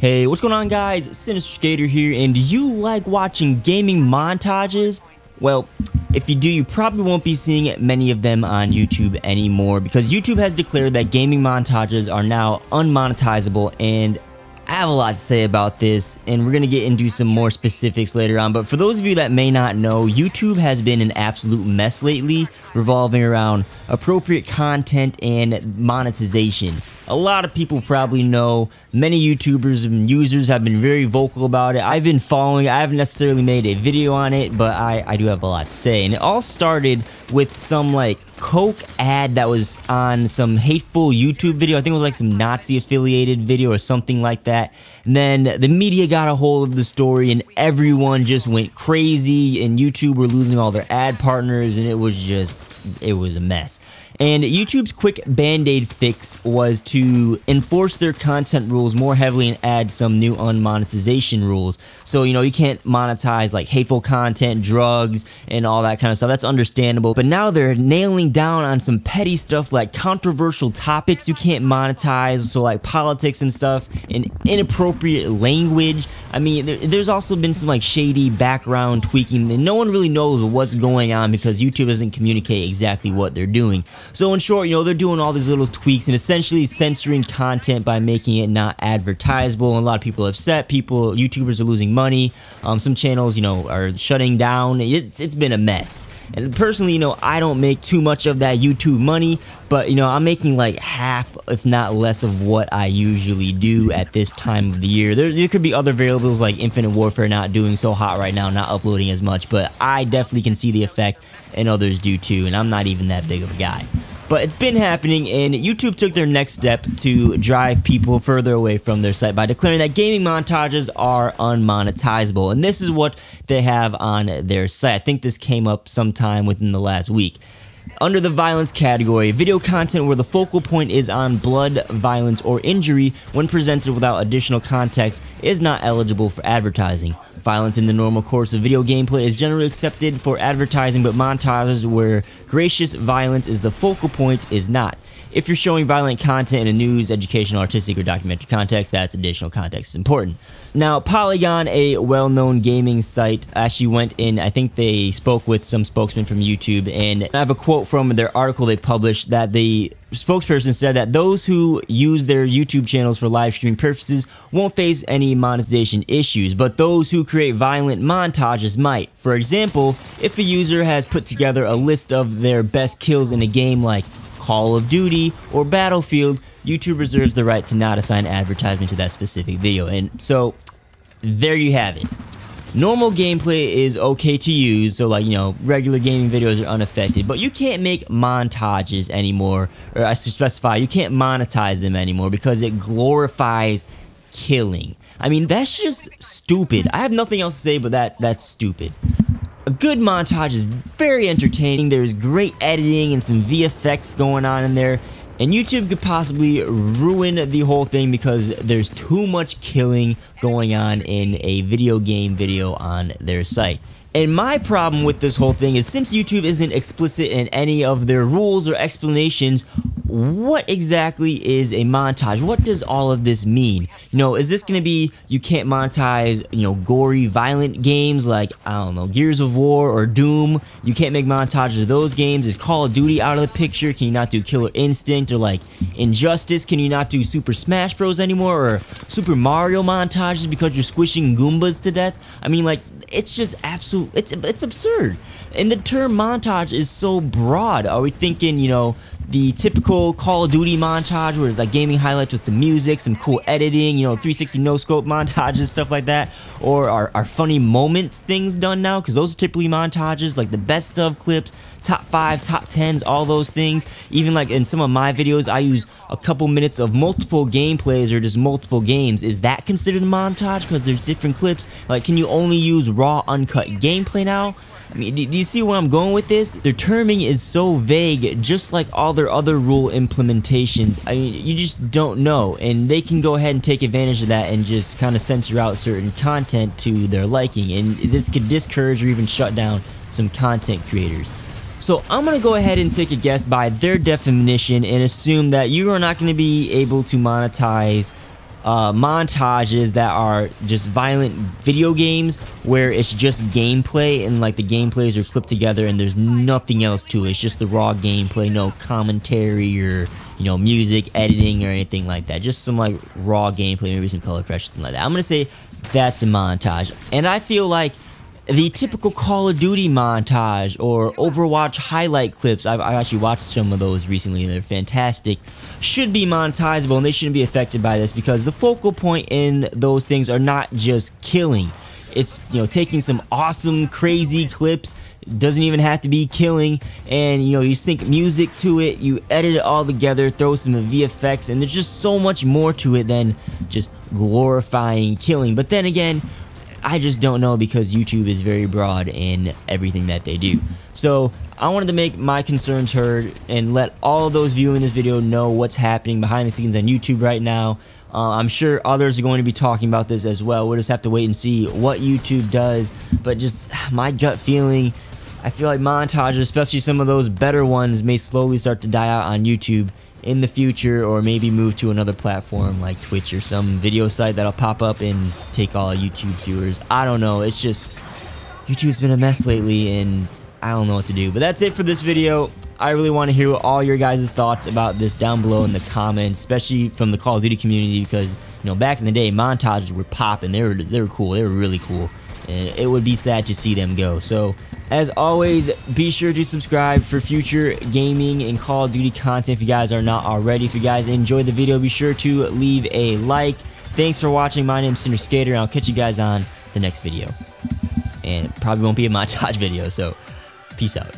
Hey, what's going on guys? Sinister Skater here, and do you like watching gaming montages? Well, if you do, you probably won't be seeing many of them on YouTube anymore because YouTube has declared that gaming montages are now unmonetizable, and I have a lot to say about this, and we're going to get into some more specifics later on. But for those of you that may not know, YouTube has been an absolute mess lately, revolving around appropriate content and monetization. A lot of people probably know, many YouTubers and users have been very vocal about it. I've been following, I haven't necessarily made a video on it, but I do have a lot to say. And it all started with some like Coke ad that was on some hateful YouTube video. I think it was like some Nazi affiliated video or something like that. And then the media got a hold of the story and everyone just went crazy, and YouTube were losing all their ad partners, and it was a mess. And YouTube's quick band-aid fix was to enforce their content rules more heavily and add some new unmonetization rules. So, you know, you can't monetize like hateful content, drugs, and all that kind of stuff. That's understandable. But now they're nailing down on some petty stuff like controversial topics you can't monetize, so like politics and stuff, and inappropriate language. I mean, there's also been some like shady background tweaking, and no one really knows what's going on because YouTube doesn't communicate exactly what they're doing. So in short, you know, they're doing all these little tweaks and essentially censoring content by making it not advertisable. And a lot of people are upset. YouTubers are losing money. Some channels, you know, are shutting down. It's been a mess. And personally, you know, I don't make too much of that YouTube money, but, you know, I'm making like half, if not less, of what I usually do at this time of the year. There could be other variables like Infinite Warfare not doing so hot right now, not uploading as much, but I definitely can see the effect, and others do too, and I'm not even that big of a guy. But it's been happening, and YouTube took their next step to drive people further away from their site by declaring that gaming montages are unmonetizable. And this is what they have on their site. I think this came up sometime within the last week. Under the violence category, video content where the focal point is on blood, violence, or injury when presented without additional context is not eligible for advertising. Violence in the normal course of video gameplay is generally accepted for advertising, but montages where gracious violence is the focal point is not. If you're showing violent content in a news, educational, artistic, or documentary context, that's additional context is important. Now, Polygon, a well-known gaming site, actually went in, I think they spoke with some spokesman from YouTube, and I have a quote from their article they published that the spokesperson said that those who use their YouTube channels for live streaming purposes won't face any monetization issues, but those who create violent montages might. For example, if a user has put together a list of their best kills in a game like Call of Duty or Battlefield, YouTube reserves the right to not assign advertisement to that specific video. And so there you have it. Normal gameplay is okay to use, so like, you know, regular gaming videos are unaffected, but you can't make montages anymore, or I should specify, you can't monetize them anymore because it glorifies killing. I mean, that's just stupid. I have nothing else to say but that's stupid. A good montage is very entertaining. There's great editing and some VFX going on in there, and YouTube could possibly ruin the whole thing because there's too much killing going on in a video game video on their site. And my problem with this whole thing is, since YouTube isn't explicit in any of their rules or explanations, what exactly is a montage? What does all of this mean? You know, is this going to be you can't monetize, you know, gory, violent games like, I don't know, Gears of War or Doom? You can't make montages of those games. Is Call of Duty out of the picture? Can you not do Killer Instinct or like Injustice? Can you not do Super Smash Bros anymore, or Super Mario montages because you're squishing Goombas to death? I mean, like, it's just absolute, it's absurd. And the term montage is so broad. Are we thinking, you know, the typical Call of Duty montage where it's like gaming highlights with some music, some cool editing, you know, 360 no-scope montages, stuff like that? Or are funny moments things done now? Because those are typically montages, like the best of clips, top 5, top 10s, all those things. Even like in some of my videos, I use a couple minutes of multiple gameplays or just multiple games. Is that considered a montage because there's different clips? Like, can you only use raw, uncut gameplay now? I mean, do you see where I'm going with this? Their terming is so vague, just like all their other rule implementations. I mean, you just don't know, and they can go ahead and take advantage of that and just kind of censor out certain content to their liking, and this could discourage or even shut down some content creators. So I'm going to go ahead and take a guess by their definition and assume that you are not going to be able to monetize montages that are just violent video games where it's just gameplay and like the gameplays are clipped together and there's nothing else to it. It's just the raw gameplay, no commentary or, you know, music, editing or anything like that. Just some like raw gameplay, maybe some color correction, something like that. I'm gonna say that's a montage. And I feel like the typical Call of Duty montage or Overwatch highlight clips, I've actually watched some of those recently and they're fantastic, should be monetizable and they shouldn't be affected by this because the focal point in those things are not just killing. It's, you know, taking some awesome, crazy clips, doesn't even have to be killing, and, you know, you sync music to it, you edit it all together, throw some VFX, and there's just so much more to it than just glorifying killing. But then again, I just don't know because YouTube is very broad in everything that they do. So I wanted to make my concerns heard and let all of those viewing this video know what's happening behind the scenes on YouTube right now. I'm sure others are going to be talking about this as well. We'll just have to wait and see what YouTube does. But just my gut feeling, I feel like montages, especially some of those better ones, may slowly start to die out on YouTube in the future, or maybe move to another platform like Twitch or some video site that'll pop up and take all YouTube viewers. I don't know. It's just YouTube's been a mess lately and I don't know what to do. But that's it for this video. I really want to hear all your guys' thoughts about this down below in the comments, especially from the Call of Duty community, because, you know, back in the day, montages were popping. They were cool. They were really cool. And it would be sad to see them go. So, as always, be sure to subscribe for future gaming and Call of Duty content if you guys are not already. If you guys enjoyed the video, be sure to leave a like. Thanks for watching. My name's Cinder Skater, and I'll catch you guys on the next video. And it probably won't be a montage video, so peace out.